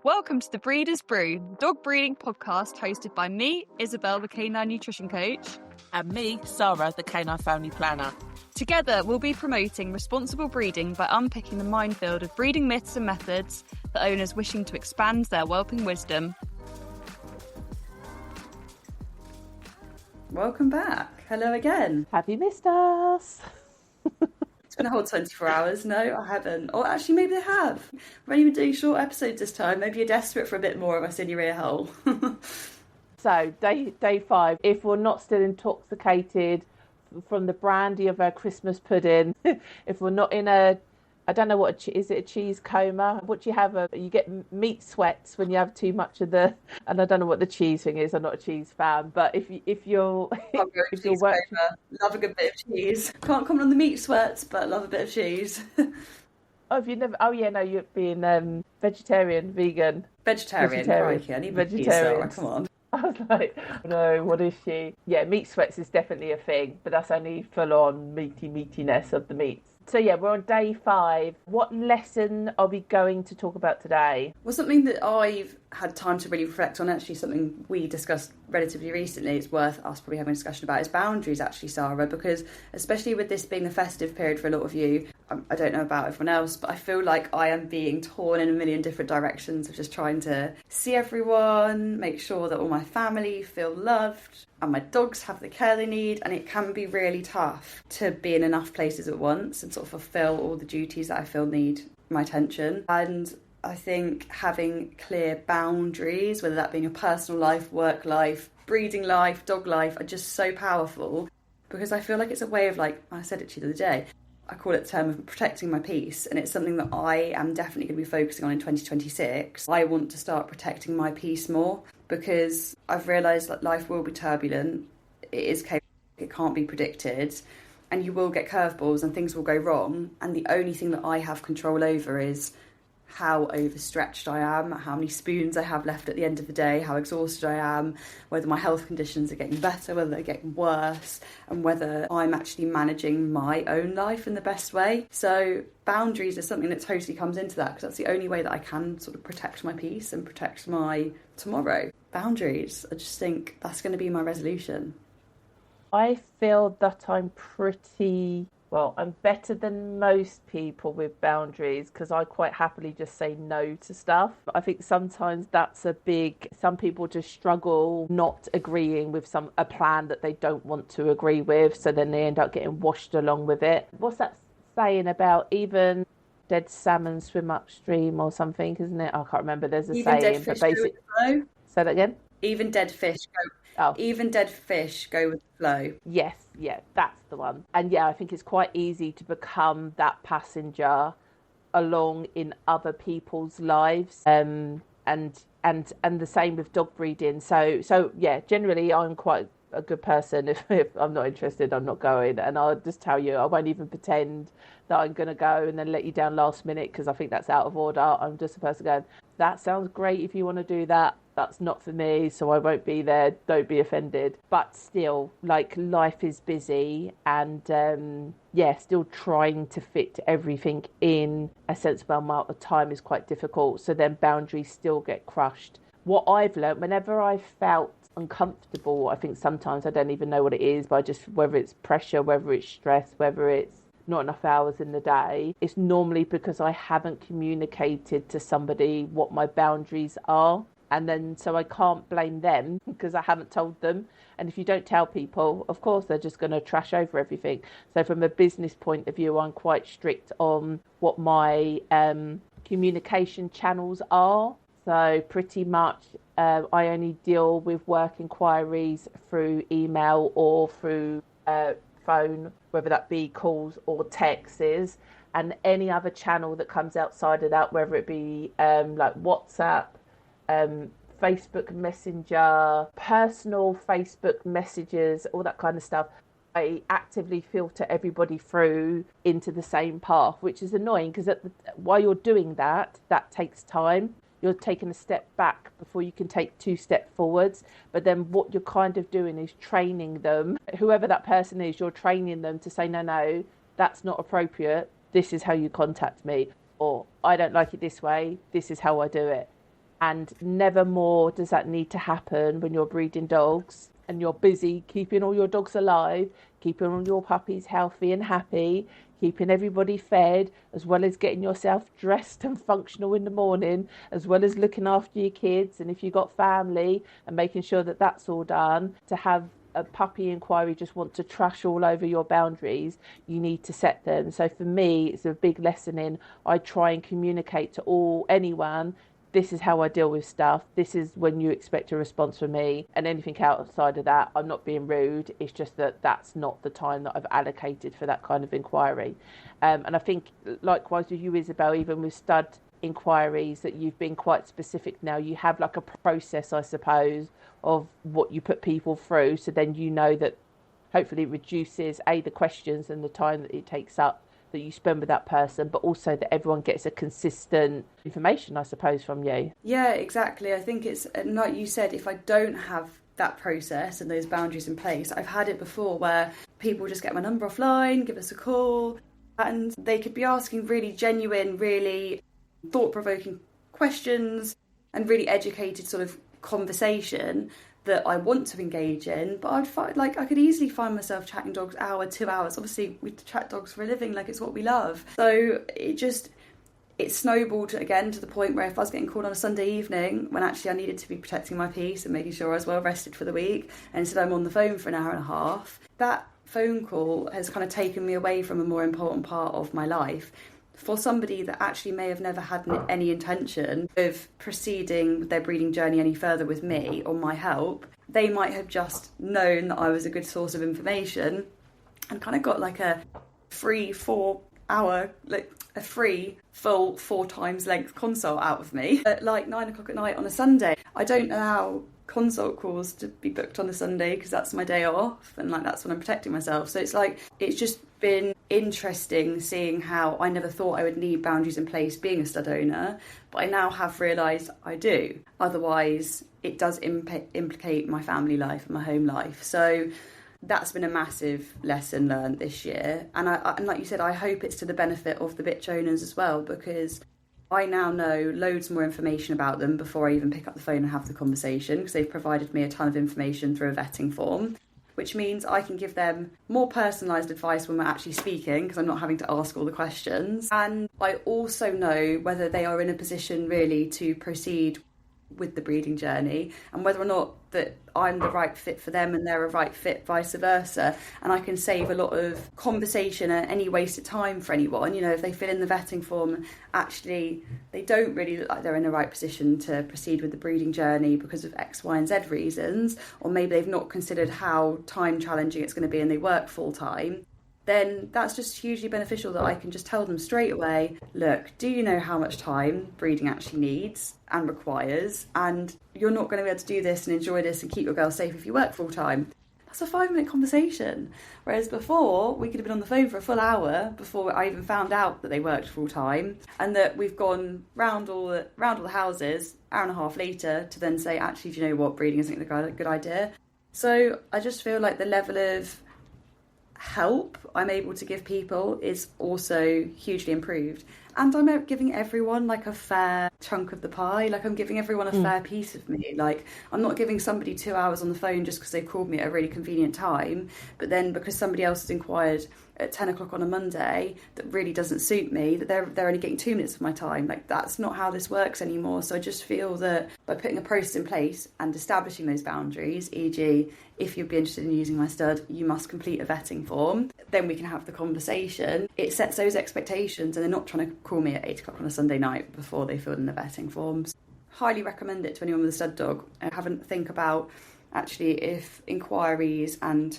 Welcome to the Breeder's Brew, dog breeding podcast hosted by me, Isobel, the canine nutrition coach. And me, Sara, the canine family planner. Together, we'll be promoting responsible breeding by unpicking the minefield of breeding myths and methods for owners wishing to expand their whelping wisdom. Welcome back. Hello again. Have you missed us? It's been a whole 24 hours. No, I haven't. Or actually, maybe I have. We're only been doing short episodes this time. Maybe you're desperate for a bit more of us in your ear hole. So, day 5. If we're not still intoxicated from the brandy of our Christmas pudding, if we're not in I don't know is it a cheese coma? What do you have? You get meat sweats when you have too much of and I don't know what the cheese thing is. I'm not a cheese fan, but if you're love a good bit of cheese. Can't comment on the meat sweats, but love a bit of cheese. You're being vegetarian, vegan. Vegetarian. Crikey, I need vegetarian. Come on. I was like, no, what is she? Yeah, meat sweats is definitely a thing, but that's only full on meatiness of the meats. So yeah, we're on day 5. What lesson are we going to talk about today? Well, something that I've had time to really reflect on, actually something we discussed relatively recently, it's worth us probably having a discussion about, is boundaries actually, Sara, because especially with this being the festive period for a lot of you, I don't know about everyone else, but I feel like I am being torn in a million different directions of just trying to see everyone, make sure that all my family feel loved and my dogs have the care they need, and it can be really tough to be in enough places at once and sort of fulfill all the duties that I feel need my attention. And I think having clear boundaries, whether that being your personal life, work life, breeding life, dog life, are just so powerful, because I feel like it's a way of, like, I said it to you the other day, I call it the term of protecting my peace, and it's something that I am definitely going to be focusing on in 2026. I want to start protecting my peace more, because I've realised that life will be turbulent, it is chaotic, it can't be predicted, and you will get curveballs and things will go wrong, and the only thing that I have control over is how overstretched I am, how many spoons I have left at the end of the day, how exhausted I am, whether my health conditions are getting better, whether they're getting worse, and whether I'm actually managing my own life in the best way. So boundaries is something that totally comes into that, because that's the only way that I can sort of protect my peace and protect my tomorrow. Boundaries, I just think that's going to be my resolution. I feel that I'm better than most people with boundaries, because I quite happily just say no to stuff. I think sometimes that's some people just struggle not agreeing with a plan that they don't want to agree with, so then they end up getting washed along with it. What's that saying about even dead salmon swim upstream or something, isn't it? I can't remember. There's a even saying, but basically, say that again. Even dead fish go with the flow. Yes, yeah, that's the one. And yeah, I think it's quite easy to become that passenger along in other people's lives. And the same with dog breeding. So yeah, generally I'm quite a good person. If I'm not interested, I'm not going, and I'll just tell you, I won't even pretend that I'm going to go and then let you down last minute, because I think that's out of order. I'm just a person going, that sounds great if you want to do that. That's not for me, so I won't be there. Don't be offended. But still, like, life is busy, and still trying to fit everything in a sensible amount of time is quite difficult. So then boundaries still get crushed. What I've learned, whenever I've felt uncomfortable, I think sometimes I don't even know what it is, but whether it's pressure, whether it's stress, whether it's not enough hours in the day, it's normally because I haven't communicated to somebody what my boundaries are. And then, so I can't blame them because I haven't told them. And if you don't tell people, of course, they're just going to trash over everything. So from a business point of view, I'm quite strict on what my communication channels are. So pretty much I only deal with work inquiries through email or through phone, whether that be calls or texts. And any other channel that comes outside of that, whether it be like WhatsApp, Facebook Messenger, personal Facebook messages, all that kind of stuff, I actively filter everybody through into the same path, which is annoying because while you're doing that takes time. You're taking a step back before you can take 2 steps forwards. But then what you're kind of doing is training them, whoever that person is, you're training them to say, no, that's not appropriate. This is how you contact me. Or I don't like it this way. This is how I do it. And never more does that need to happen when you're breeding dogs and you're busy keeping all your dogs alive, keeping all your puppies healthy and happy, keeping everybody fed, as well as getting yourself dressed and functional in the morning, as well as looking after your kids. And if you've got family, and making sure that that's all done, to have a puppy inquiry just want to trash all over your boundaries, you need to set them. So for me, it's a big lesson in, I try and communicate to anyone, this is how I deal with stuff. This is when you expect a response from me. And anything outside of that, I'm not being rude. It's just that that's not the time that I've allocated for that kind of inquiry. And I think likewise with you, Isobel, even with stud inquiries, that you've been quite specific now. You have like a process, I suppose, of what you put people through. So then you know that hopefully it reduces, the questions and the time that it takes up that you spend with that person, but also that everyone gets a consistent information, I suppose, from you. Yeah, exactly. I think it's, like you said, if I don't have that process and those boundaries in place, I've had it before where people just get my number offline, give us a call, and they could be asking really genuine, really thought-provoking questions and really educated sort of conversation that I want to engage in, but I'd find, like, I could easily find myself chatting dogs hour, 2 hours. Obviously, we chat dogs for a living, like it's what we love. So it snowballed again to the point where if I was getting called on a Sunday evening when actually I needed to be protecting my peace and making sure I was well rested for the week, and instead I'm on the phone for an hour and a half, that phone call has kind of taken me away from a more important part of my life. For somebody that actually may have never had any intention of proceeding with their breeding journey any further with me or my help, they might have just known that I was a good source of information and kind of got like a free 4 hour, like a free full 4 times length consult out of me at like 9 o'clock at night on a Sunday. I don't allow consult calls to be booked on a Sunday because that's my day off, and like that's when I'm protecting myself. So it's like, it's just been interesting seeing how I never thought I would need boundaries in place being a stud owner, but I now have realised I do. Otherwise it does implicate my family life and my home life. So that's been a massive lesson learned this year, and like you said, I hope it's to the benefit of the bitch owners as well, because I now know loads more information about them before I even pick up the phone and have the conversation, because they've provided me a ton of information through a vetting form, which means I can give them more personalised advice when we're actually speaking, because I'm not having to ask all the questions. And I also know whether they are in a position really to proceed with the breeding journey, and whether or not that I'm the right fit for them and they're a right fit, vice versa. And I can save a lot of conversation and any wasted time for anyone. You know, if they fill in the vetting form, actually they don't really look like they're in the right position to proceed with the breeding journey because of X, Y and Z reasons, or maybe they've not considered how time challenging it's going to be and they work full time, then that's just hugely beneficial that I can just tell them straight away, look, do you know how much time breeding actually needs and requires? And you're not going to be able to do this and enjoy this and keep your girl safe if you work full time. That's a 5-minute conversation. Whereas before, we could have been on the phone for a full hour before I even found out that they worked full time, and that we've gone round all the houses, hour and a half later, to then say, actually, do you know what, breeding isn't a good idea. So I just feel like the level of help I'm able to give people is also hugely improved, and I'm giving everyone like a fair chunk of the pie. Like, I'm giving everyone a fair piece of me. Like, I'm not giving somebody 2 hours on the phone just because they called me at a really convenient time, but then because somebody else has inquired at 10 o'clock on a Monday that really doesn't suit me, that they're only getting 2 minutes of my time. Like, that's not how this works anymore. So I just feel that by putting a process in place and establishing those boundaries, e.g. if you'd be interested in using my stud, you must complete a vetting form, then we can have the conversation. It sets those expectations, and they're not trying to call me at 8 o'clock on a Sunday night before they filled in the vetting forms. Highly recommend it to anyone with a stud dog, and have a think about actually if inquiries and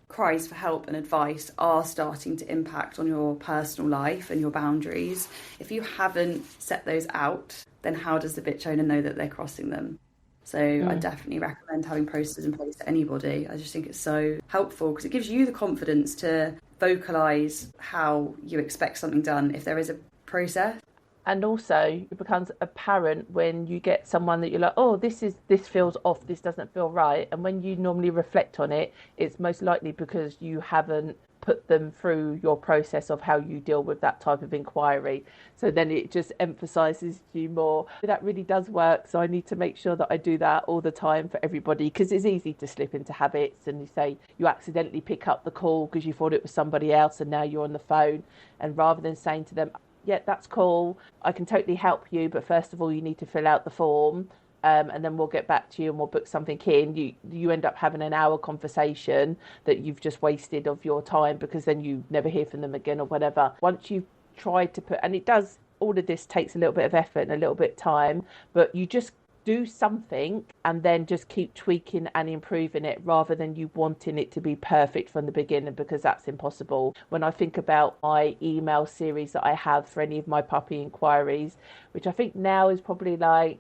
cries for help and advice are starting to impact on your personal life and your boundaries. If you haven't set those out, then how does the bitch owner know that they're crossing them? So I definitely recommend having processes in place to anybody. I just think it's so helpful because it gives you the confidence to vocalise how you expect something done if there is a process. And also it becomes apparent when you get someone that you're like, oh, this feels off, this doesn't feel right. And when you normally reflect on it, it's most likely because you haven't put them through your process of how you deal with that type of inquiry. So then it just emphasizes to you more. That really does work. So I need to make sure that I do that all the time for everybody, because it's easy to slip into habits, and you say you accidentally pick up the call because you thought it was somebody else and now you're on the phone. And rather than saying to them, yeah, that's cool, I can totally help you, but first of all, you need to fill out the form. And then we'll get back to you and we'll book something in. You end up having an hour conversation that you've just wasted of your time, because then you never hear from them again or whatever. Once you've tried to put, and it does, all of this takes a little bit of effort and a little bit of time, but you just do something and then just keep tweaking and improving it, rather than you wanting it to be perfect from the beginning, because that's impossible. When I think about my email series that I have for any of my puppy inquiries, which I think now is probably like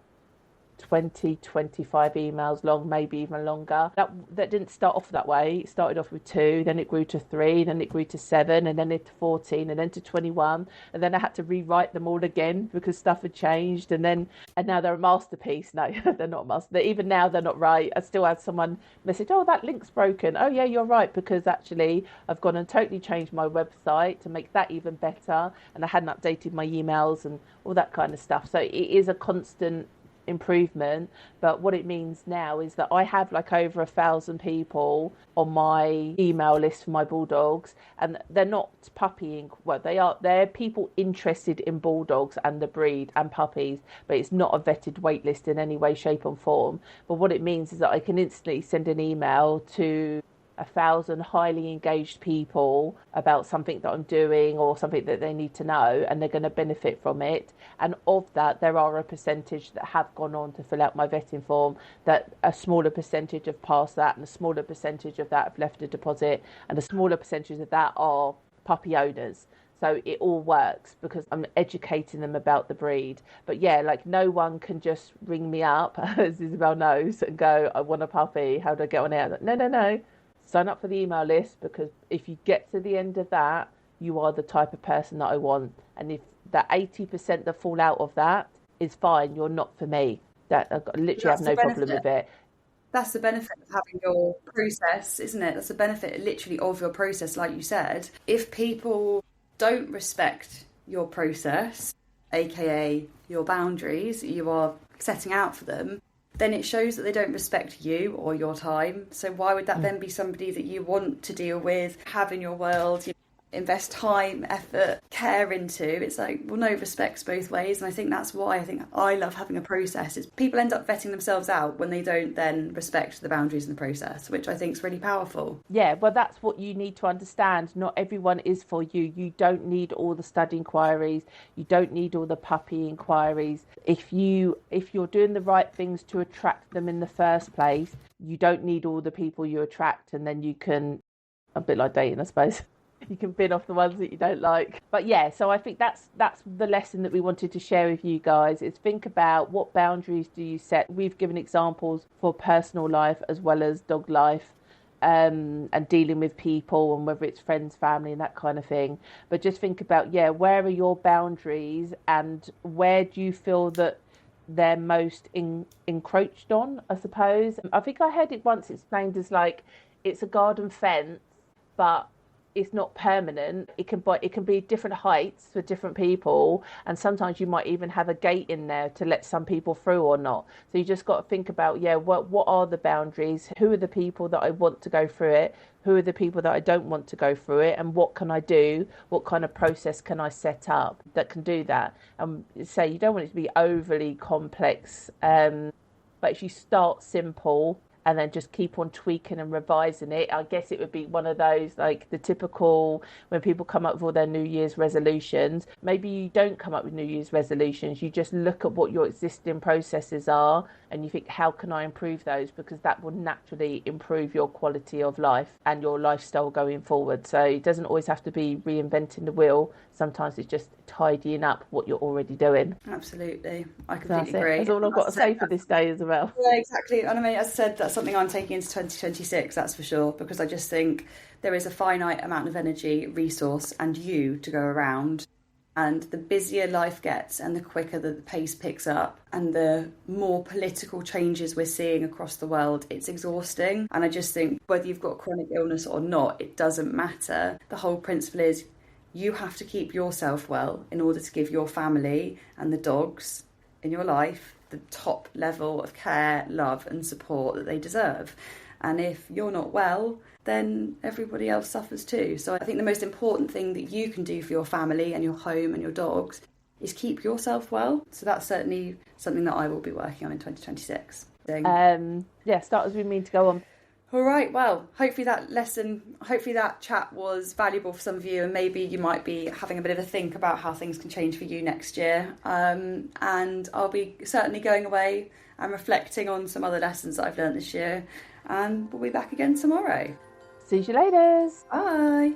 25 emails long, maybe even longer. That didn't start off that way. It started off with 2, then it grew to 3, then it grew to 7, and then it to 14, and then to 21, and then I had to rewrite them all again because stuff had changed, and now they're a masterpiece. No, they're not a master. Even now they're not right. I still had someone message, oh, that link's broken. Oh yeah, you're right, because actually I've gone and totally changed my website to make that even better, and I hadn't updated my emails and all that kind of stuff. So it is a constant improvement. But what it means now is that I have like over 1,000 people on my email list for my bulldogs, and they're not puppying. Well, they're people interested in bulldogs and the breed and puppies, but it's not a vetted wait list in any way, shape or form. But what it means is that I can instantly send an email to 1,000 highly engaged people about something that I'm doing or something that they need to know, and they're going to benefit from it. And of that, there are a percentage that have gone on to fill out my vetting form, that a smaller percentage have passed that, and a smaller percentage of that have left a deposit, and a smaller percentage of that are puppy owners. So it all works because I'm educating them about the breed. But yeah, like no one can just ring me up, as Isobel knows, and go, I want a puppy, how do I get on it? No. Sign up for the email list, because if you get to the end of that, you are the type of person that I want. And if that 80% that fall out of that is fine, you're not for me. That I literally have no problem with it. That's the benefit of having your process, isn't it? That's the benefit literally of your process, like you said. If people don't respect your process, aka your boundaries you are setting out for them, then it shows that they don't respect you or your time. So why would that then be somebody that you want to deal with, have in your world, invest time, effort, care into? It's like, well, no, respect's both ways. And I think that's why I love having a process, is people end up vetting themselves out when they don't then respect the boundaries in the process, which I think is really powerful. Yeah, well, that's what you need to understand. Not everyone is for you. You don't need all the stud inquiries. You don't need all the puppy inquiries. If you're doing the right things to attract them in the first place, you don't need all the people you attract, and then you can, a bit like dating, I suppose. You can bin off the ones that you don't like. But yeah, so I think that's the lesson that we wanted to share with you guys, is think about what boundaries do you set. We've given examples for personal life as well as dog life, and dealing with people, and whether it's friends, family and that kind of thing. But just think about, where are your boundaries, and where do you feel that they're most encroached on, I suppose. I think I heard it once explained as like, it's a garden fence, but it's not permanent. It can be different heights for different people, and sometimes you might even have a gate in there to let some people through or not. So you just got to think about, what are the boundaries? Who are the people that I want to go through it? Who are the people that I don't want to go through it? And what can I do? What kind of process can I set up that can do that? And say you don't want it to be overly complex, but if you start simple and then just keep on tweaking and revising it, I guess it would be one of those, like the typical, when people come up with all their New Year's resolutions, maybe you don't come up with New Year's resolutions, you just look at what your existing processes are and you think, how can I improve those? Because that will naturally improve your quality of life and your lifestyle going forward. So it doesn't always have to be reinventing the wheel. Sometimes it's just tidying up what you're already doing. Absolutely. I completely agree. That's all I've got to say for this day as well. Yeah, exactly. And I mean, as I said, that's something I'm taking into 2026, that's for sure, because I just think there is a finite amount of energy, resource and you to go around. And the busier life gets and the quicker the pace picks up and the more political changes we're seeing across the world, it's exhausting. And I just think whether you've got chronic illness or not, it doesn't matter. The whole principle is you have to keep yourself well in order to give your family and the dogs in your life the top level of care, love and support that they deserve. And if you're not well, then everybody else suffers too. So I think the most important thing that you can do for your family and your home and your dogs is keep yourself well. So that's certainly something that I will be working on in 2026. Start as we mean to go on. All right, well, hopefully that chat was valuable for some of you, and maybe you might be having a bit of a think about how things can change for you next year. And I'll be certainly going away and reflecting on some other lessons that I've learned this year. And we'll be back again tomorrow. See you later. Bye.